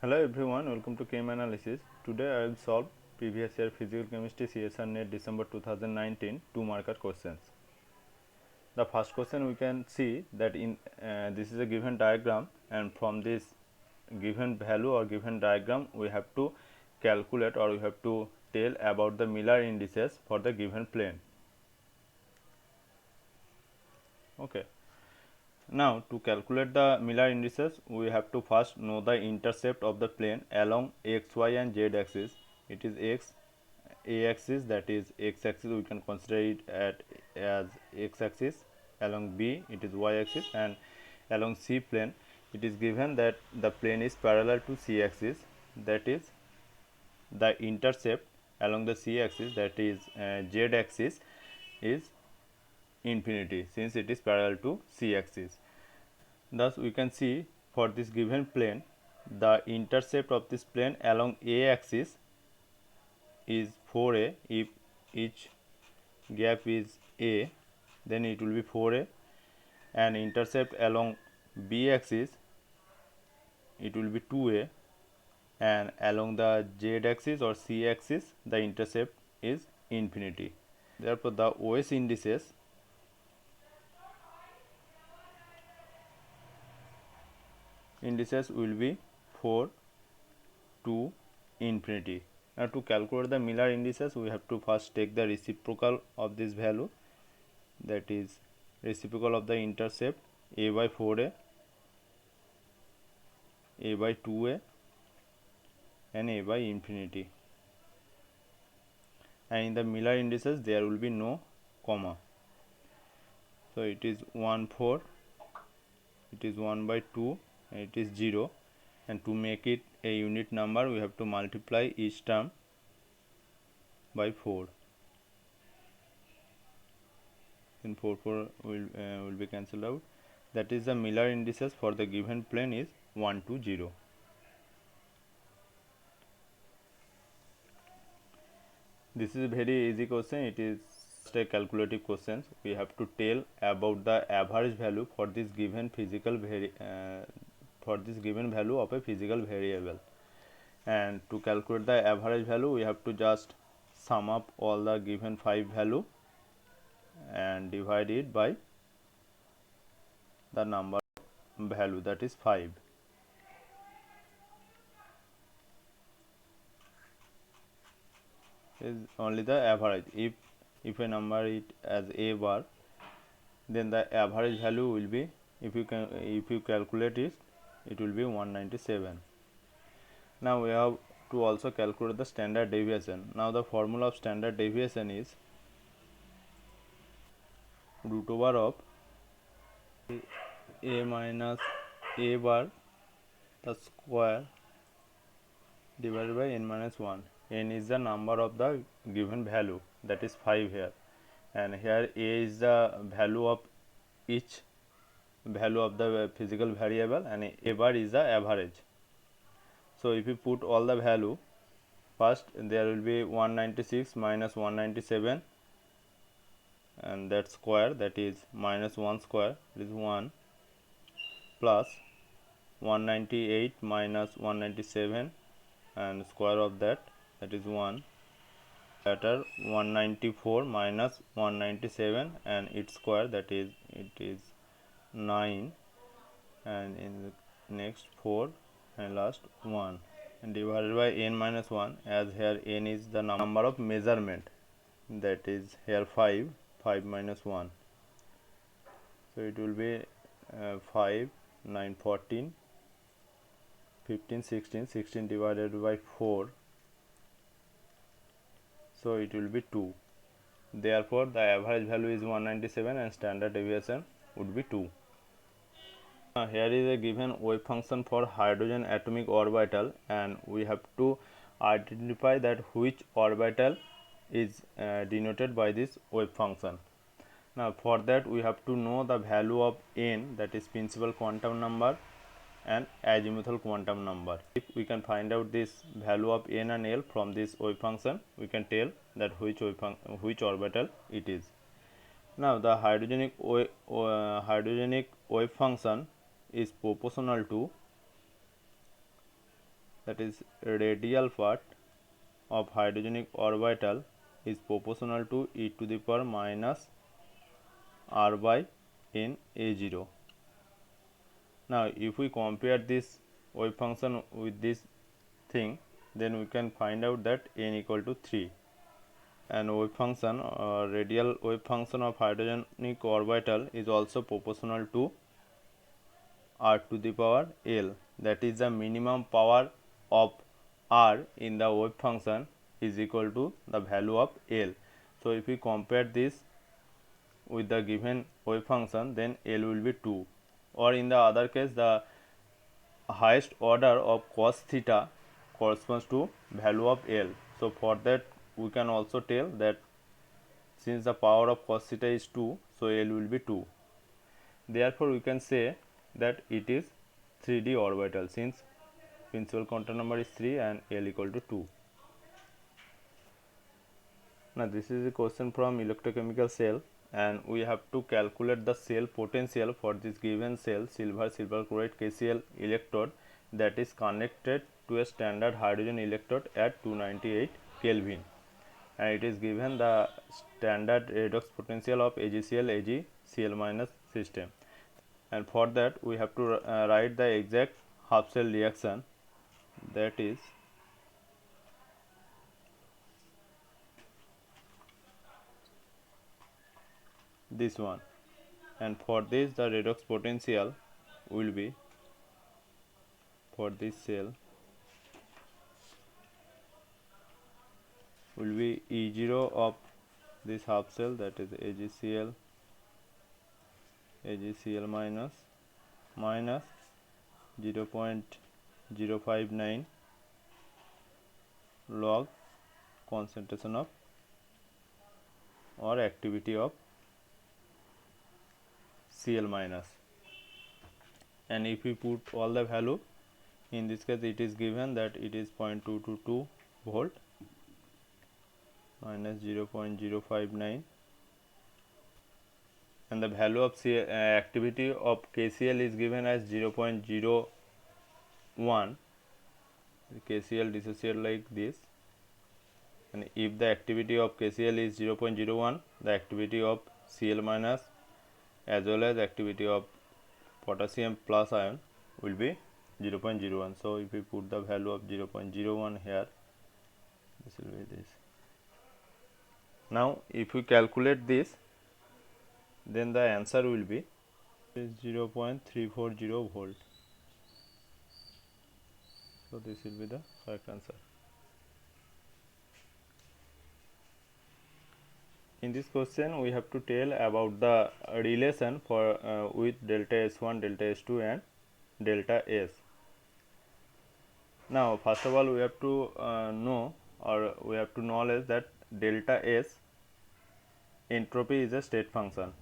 Hello everyone, welcome to Chem Analysis. Today I will solve previous year Physical Chemistry CSIR-NET December 2019 2-marker questions. The first question we can see that in this is a given diagram, and from this given value or given diagram we have to calculate or we have to tell about the Miller indices for the given plane. Okay. Now, to calculate the Miller indices, we have to first know the intercept of the plane along x, y and z axis. It is x axis, that is x axis we can consider it as x axis, along b it is y axis, and along c plane it is given that the plane is parallel to c axis, that is the intercept along the c axis, that is z axis, is infinity since it is parallel to c axis. Thus we can see for this given plane the intercept of this plane along a axis is 4a. If each gap is a, then it will be 4a, and intercept along b axis it will be 2a, and along the z axis or c axis the intercept is infinity. Therefore the OS indices will be 4, 2, infinity. Now to calculate the Miller indices we have to first take the reciprocal of this value, that is reciprocal of the intercept a by 4a, a by 2a and a by infinity, and in the Miller indices there will be no comma. So it is 1 4, it is 1 by 2 and it is 0, and to make it a unit number we have to multiply each term by 4. Then 4 will be cancelled out. That is the Miller indices for the given plane is 1 to 0. This is a very easy question. It is just a calculative question. We have to tell about the average value for this given value of a physical variable, and to calculate the average value we have to just sum up all the given 5 value and divide it by the number of value, that is 5. Is only the average. If a number it as a bar, then the average value will be, if you calculate it will be 197. Now we have to also calculate the standard deviation. Now the formula of standard deviation is root over of a minus a bar the square divided by n minus 1. N is the number of the given value, that is 5 here, and here a is the value of each value of the physical variable, and a bar is the average. So if you put all the value, first there will be 196 minus 197, and that square, that is minus 1 square, is 1, plus 198 minus 197 and square of that is 1, later 194 minus 197 and its square, that is 9, and in the next 4 and last 1, and divided by n minus 1, as here n is the number of measurement, that is here 5 minus 1. So it will be 5, 9, 14, 15, 16 divided by 4, so it will be 2. Therefore the average value is 197 and standard deviation would be 2. Here is a given wave function for hydrogen atomic orbital, and we have to identify that which orbital is denoted by this wave function. Now for that we have to know the value of n, that is principal quantum number and azimuthal quantum number. If we can find out this value of n and l from this wave function, we can tell that which orbital it is. Now the hydrogenic wave function is proportional to that is radial part of hydrogenic orbital is proportional to e to the power minus r by n a0. Now if we compare this wave function with this thing, then we can find out that n equal to 3, and wave function radial wave function of hydrogenic orbital is also proportional to r to the power l, that is the minimum power of r in the wave function is equal to the value of l. So if we compare this with the given wave function, then l will be 2, or in the other case the highest order of cos theta corresponds to value of l. So for that we can also tell that since the power of cos theta is 2, so l will be 2. Therefore we can say that it is 3D orbital, since principal quantum number is 3 and l equal to 2. Now this is a question from electrochemical cell, and we have to calculate the cell potential for this given cell silver chloride KCl electrode that is connected to a standard hydrogen electrode at 298 Kelvin, and it is given the standard redox potential of AgCl AgCl minus system, and for that we have to write the exact half cell reaction, that is this one, and for this the redox potential will be, for this cell will be E0 of this half cell, that is AgCl minus 0.059 log concentration of or activity of Cl minus, and if we put all the value, in this case it is given that it is 0.222 volt minus 0.059, and the value of activity of KCl is given as 0.01. KCl dissociate like this, and if the activity of KCl is 0.01, the activity of Cl minus as well as activity of potassium plus ion will be 0.01. So if we put the value of 0.01 here, this will be this. Now if we calculate this, then the answer will be 0.340 volt. So this will be the correct answer. In this question we have to tell about the relation for with delta S1, delta S2 and delta S. Now first of all we have to know, or we have to knowledge that delta S entropy is a state function.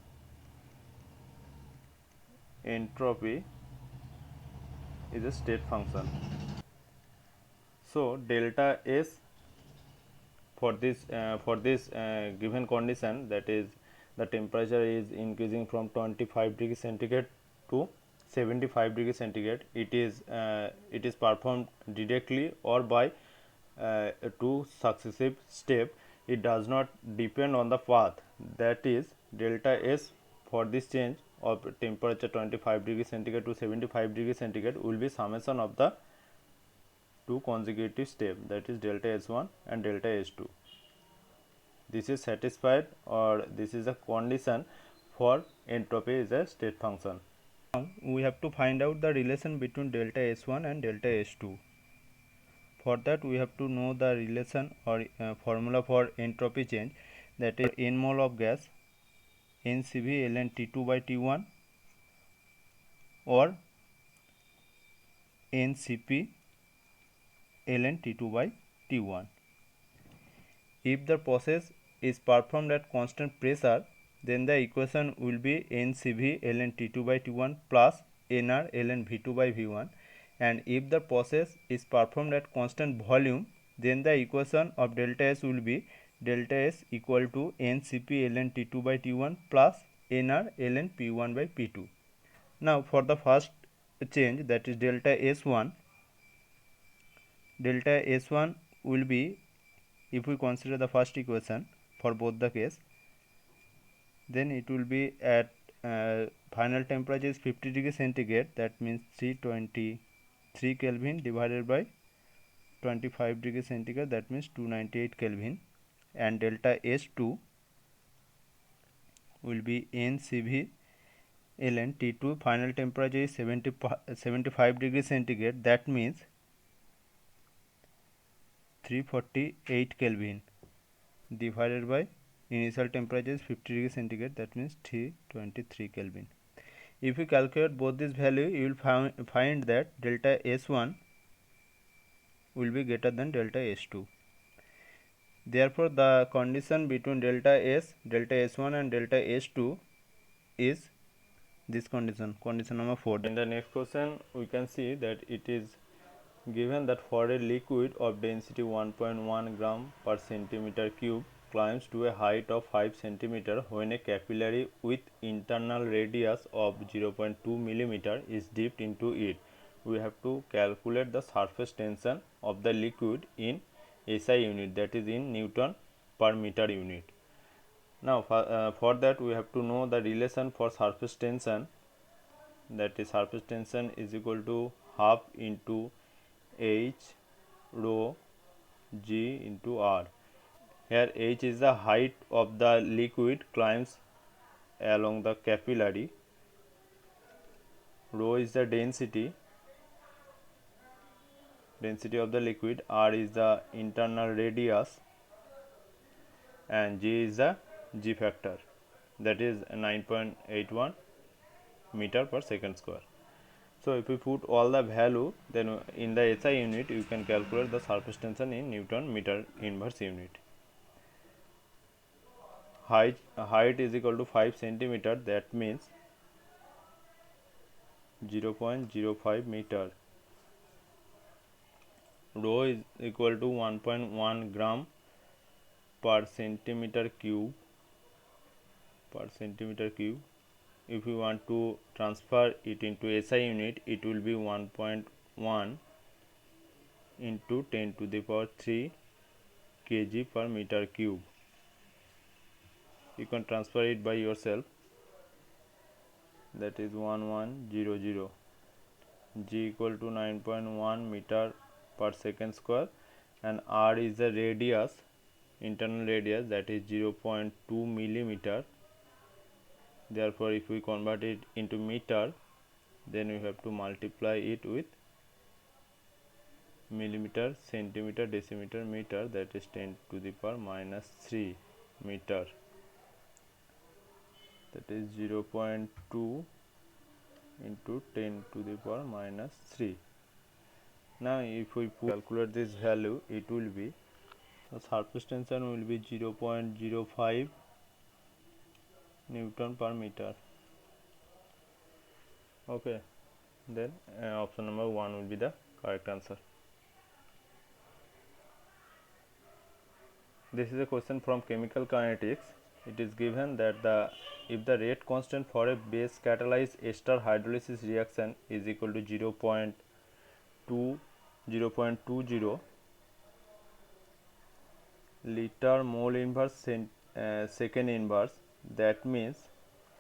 Entropy is a state function. So delta S for this given condition, that is the temperature is increasing from 25 degree centigrade to 75 degree centigrade, it is performed directly or by two successive steps. It does not depend on the path, that is delta S for this change of temperature 25 degree centigrade to 75 degree centigrade will be summation of the two consecutive steps, that is delta S1 and delta S2. This is satisfied, or this is a condition for entropy is a state function. Now we have to find out the relation between delta S1 and delta S2. For that we have to know the relation or formula for entropy change, that is n mole of gas NCV ln T2 by T1 or NCP ln T2 by T1. If the process is performed at constant pressure, then the equation will be NCV ln T2 by T1 plus NR ln V2 by V1, and if the process is performed at constant volume, then the equation of delta S will be delta S equal to NCP ln T2 by T1 plus NR ln P1 by P2. Now for the first change, that is delta S1, delta S1 will be, if we consider the first equation for both the case, then it will be at final temperature is 50 degree centigrade, that means 323 Kelvin divided by 25 degree centigrade, that means 298 Kelvin, and delta S2 will be NCV ln T2, final temperature is 75 degree centigrade, that means 348 Kelvin divided by initial temperature is 50 degree centigrade, that means 323 Kelvin. If you calculate both these values, you will find that delta S1 will be greater than delta S2. Therefore, the condition between delta S1 and delta S2 is this condition number 4. In the next question, we can see that it is given that for a liquid of density 1.1 gram per centimeter cube climbs to a height of 5 centimeter when a capillary with internal radius of 0.2 millimeter is dipped into it. We have to calculate the surface tension of the liquid in SI unit, that is in Newton per meter unit. Now for that we have to know the relation for surface tension, that is surface tension is equal to half into H rho G into R. Here H is the height of the liquid climbs along the capillary, rho is the density of the liquid, R is the internal radius, and G is the G factor, that is 9.81 meter per second square. So if we put all the value, then in the SI unit you can calculate the surface tension in Newton meter inverse unit. Height is equal to 5 centimeter, that means 0.05 meter. Rho is equal to 1.1 gram per centimeter cube. If we want to transfer it into SI unit, it will be 1.1 into 10 to the power 3 kg per meter cube. You can transfer it by yourself, that is 1100. G equal to 9.1 meter per second square, and R is the radius, internal radius, that is 0.2 millimeter. Therefore, if we convert it into meter, then we have to multiply it with millimeter, centimeter, decimeter, meter, that is 10 to the power minus 3 meter, that is 0.2 into 10 to the power minus 3. Now if we calculate this value, it will be, the surface tension will be 0.05 Newton per meter. Okay, then option number 1 will be the correct answer. This is a question from chemical kinetics. It is given that if the rate constant for a base catalyzed ester hydrolysis reaction is equal to 0.20 liter mole inverse second inverse, that means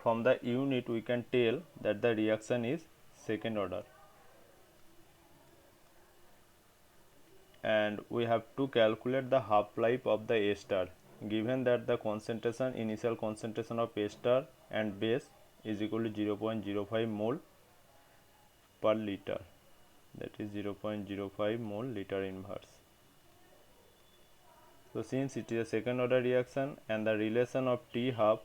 from the unit we can tell that the reaction is second order, and we have to calculate the half life of the ester, given that the initial concentration of ester and base is equal to 0.05 mole per liter, that is 0.05 mole liter inverse. So since it is a second order reaction and the relation of T half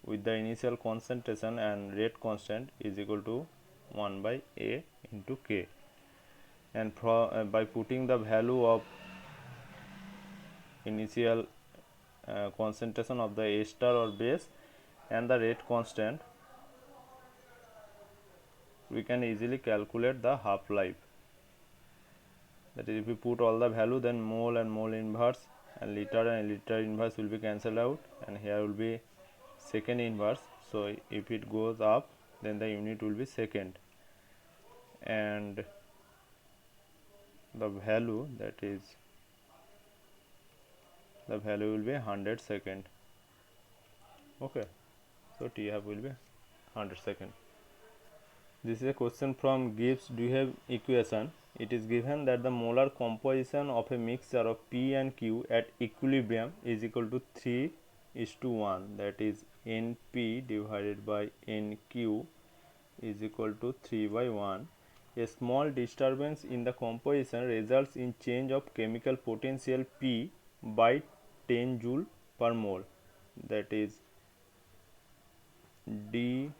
with the initial concentration and rate constant is equal to 1 by A into K, and by putting the value of initial concentration of the ester or base and the rate constant, we can easily calculate the half life. That is, if we put all the value, then mole and mole inverse and liter inverse will be cancelled out, and here will be second inverse. So if it goes up, then the unit will be second, and the value will be 100 second. Okay, so TF will be 100 second. This is a question from Gibbs Duhem equation. It is given that the molar composition of a mixture of P and Q at equilibrium is equal to 3:1, that is Np divided by Nq is equal to 3/1. A small disturbance in the composition results in change of chemical potential P by 10 joule per mole, that is d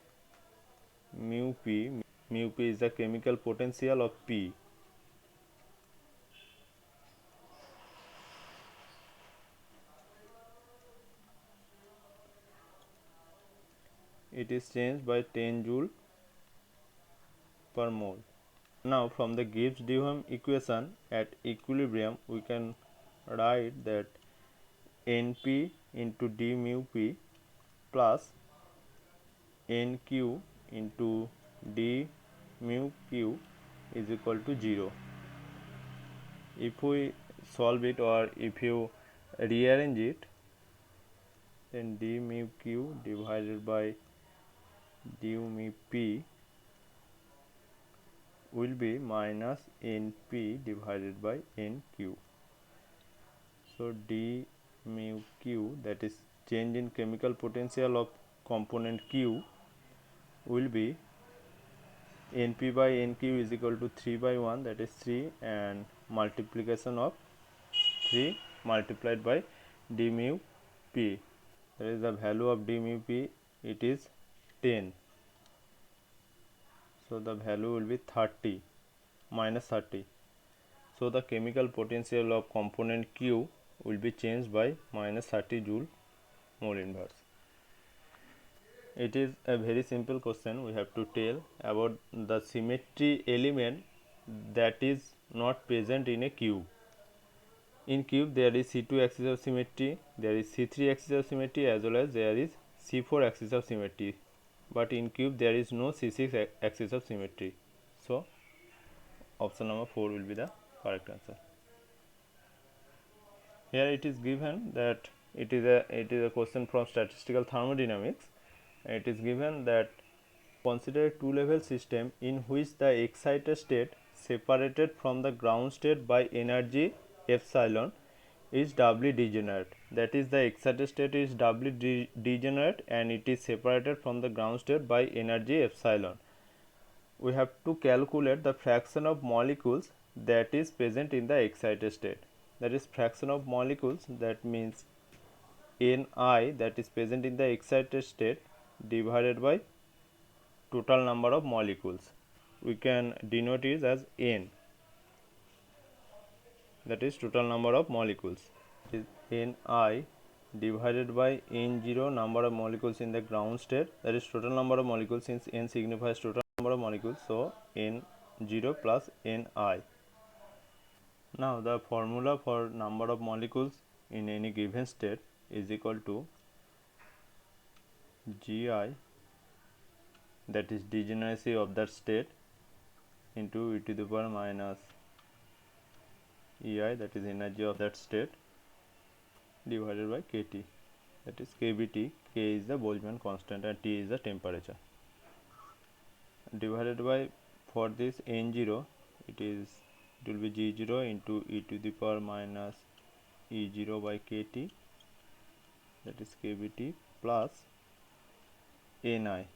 mu P. Mu P is the chemical potential of P. It is changed by 10 joule per mole. Now from the Gibbs-Duhem equation at equilibrium we can write that Np into d mu P plus Nq into d mu Q is equal to 0. If we solve it, or if you rearrange it, then d mu Q divided by d mu P will be minus Np divided by Nq. So d mu Q, that is change in chemical potential of component Q, will be Np by Nq is equal to 3/1, that is 3, and multiplication of 3 multiplied by d mu P. That is the value of d mu P, it is 10. So the value will be 30, minus 30. So the chemical potential of component Q will be changed by minus 30 joule mole inverse. It is a very simple question. We have to tell about the symmetry element that is not present in a cube. In cube there is C2 axis of symmetry, there is C3 axis of symmetry, as well as there is C4 axis of symmetry, but in cube there is no C6 axis of symmetry. So option number 4 will be the correct answer. Here it is given that it is a question from statistical thermodynamics. It is given that consider a two-level system in which the excited state separated from the ground state by energy epsilon is doubly degenerate. That is, the excited state is doubly degenerate and it is separated from the ground state by energy epsilon. We have to calculate the fraction of molecules that is present in the excited state. That is fraction of molecules, that means Ni, that is present in the excited state, divided by total number of molecules. We can denote it as N, that is total number of molecules. It is Ni divided by N0, number of molecules in the ground state, that is total number of molecules, since N signifies total number of molecules, so N0 plus Ni. Now the formula for number of molecules in any given state is equal to Gi, that is degeneracy of that state, into e to the power minus Ei, that is energy of that state, divided by Kt, that is kBt. K is the Boltzmann constant and T is the temperature, divided by, for this N0 it will be G0 into e to the power minus E0 by Kt, that is kBt, plus Ni,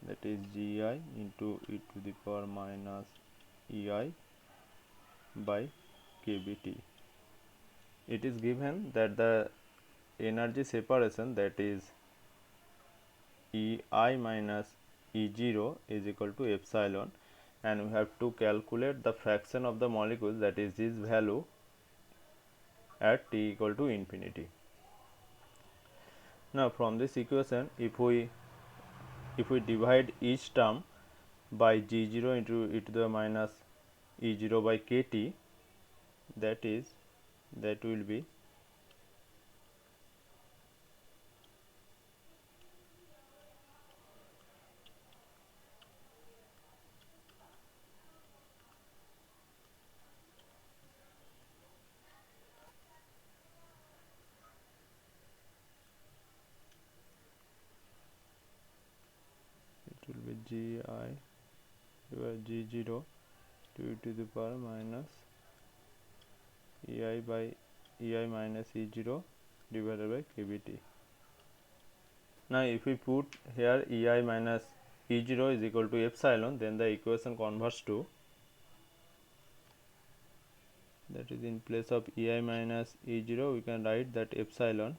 that is Gi into e to the power minus Ei by kBt. It is given that the energy separation, that is Ei minus E0, is equal to epsilon, and we have to calculate the fraction of the molecules, that is this value, at t equal to infinity. Now from this equation, if we divide each term by G0 into e to the minus E0 by Kt, that will be Gi divided G0 2 to the power minus Ei by Ei minus E0 divided by kBt. Now if we put here Ei minus E0 is equal to epsilon, then the equation converts to, that is, in place of Ei minus E0 we can write that epsilon.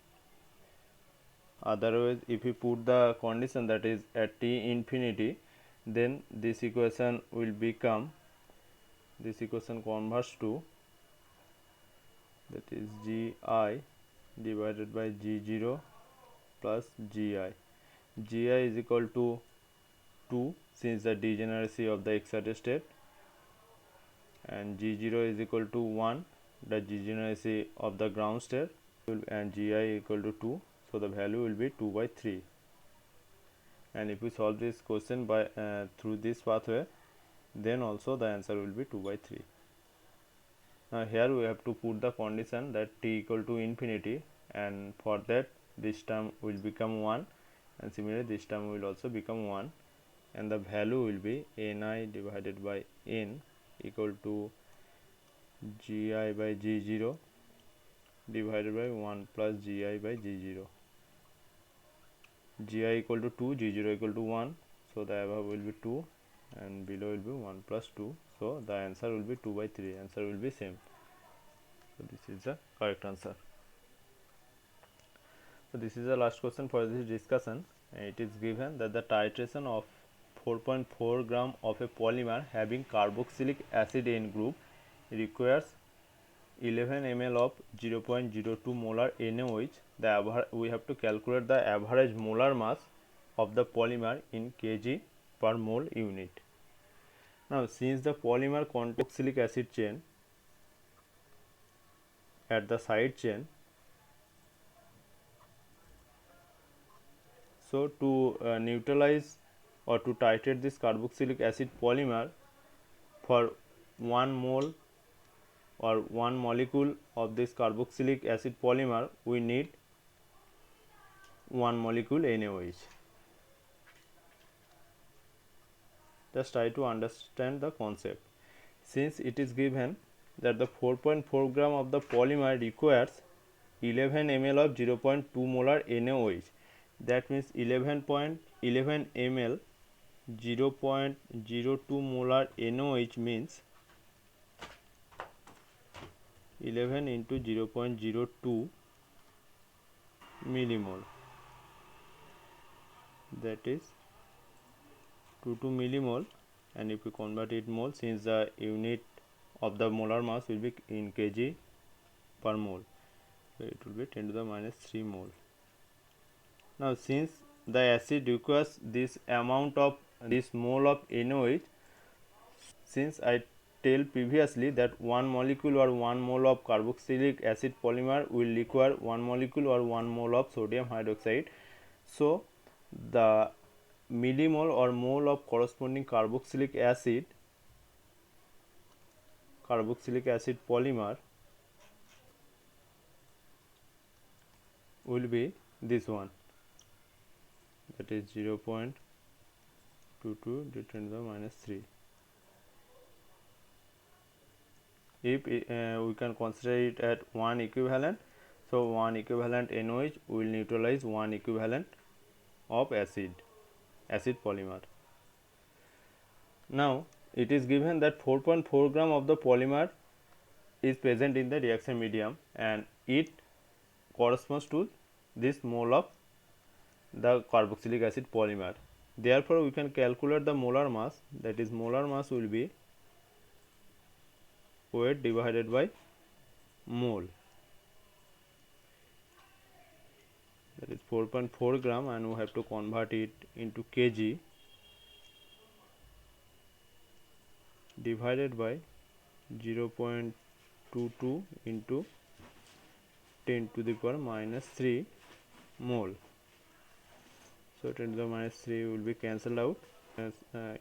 Otherwise, if we put the condition, that is at t infinity, then this equation will become, this equation converts to, that is Gi divided by G0 plus Gi. Gi is equal to 2 since the degeneracy of the excited state, and G0 is equal to 1, the degeneracy of the ground state, and Gi equal to 2, so the value will be 2 by 3. And if we solve this question by through this pathway, then also the answer will be 2 by 3. Now here we have to put the condition that t equal to infinity, and for that this term will become 1, and similarly this term will also become 1, and the value will be Ni divided by N equal to Gi by G0 divided by 1 plus Gi by G0. Gi equal to 2, G0 equal to 1, so the above will be 2 and below will be 1 plus 2, so the answer will be 2 by 3, answer will be same. So this is the correct answer. So this is the last question for this discussion. It is given that the titration of 4.4 gram of a polymer having carboxylic acid N group requires 11 ml of 0.02 molar NaOH. We have to calculate the average molar mass of the polymer in kg per mole unit. Now since the polymer carboxylic acid chain at the side chain, so to neutralize or to titrate this carboxylic acid polymer, for 1 mole or 1 molecule of this carboxylic acid polymer we need 1 molecule NaOH. Just try to understand the concept. Since it is given that the 4.4 gram of the polymer requires 11 ml of 0.2 molar NaOH, that means 11 ml 0.02 molar NaOH means 11 into 0.02 millimole, that is 22 millimole, and if we convert it mole, since the unit of the molar mass will be in kg per mole, so it will be 10 to the minus 3 mole. Now since the acid requires this amount of this mole of NaOH, since I tell previously that 1 molecule or 1 mole of carboxylic acid polymer will require 1 molecule or 1 mole of sodium hydroxide, so the millimole or mole of corresponding carboxylic acid polymer will be this one, that is 0.22 to 10 to the minus 3. If we can consider it at 1 equivalent, so 1 equivalent NaOH will neutralize 1 equivalent of acid polymer. Now it is given that 4.4 gram of the polymer is present in the reaction medium, and it corresponds to this mole of the carboxylic acid polymer. Therefore we can calculate the molar mass, that is molar mass will be weight divided by mole, that is 4.4 gram, and we have to convert it into kg divided by 0.22 into 10 to the power minus 3 mole. So 10 to the minus 3 will be cancelled out, as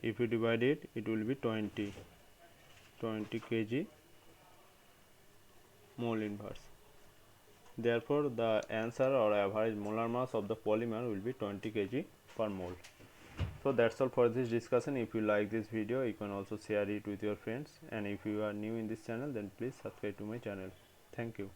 if you divide it, it will be 20 kg mole inverse. Therefore the answer or average molar mass of the polymer will be 20 kg per mole. So that's all for this discussion. If you like this video, you can also share it with your friends, and if you are new in this channel, then please subscribe to my channel. Thank you.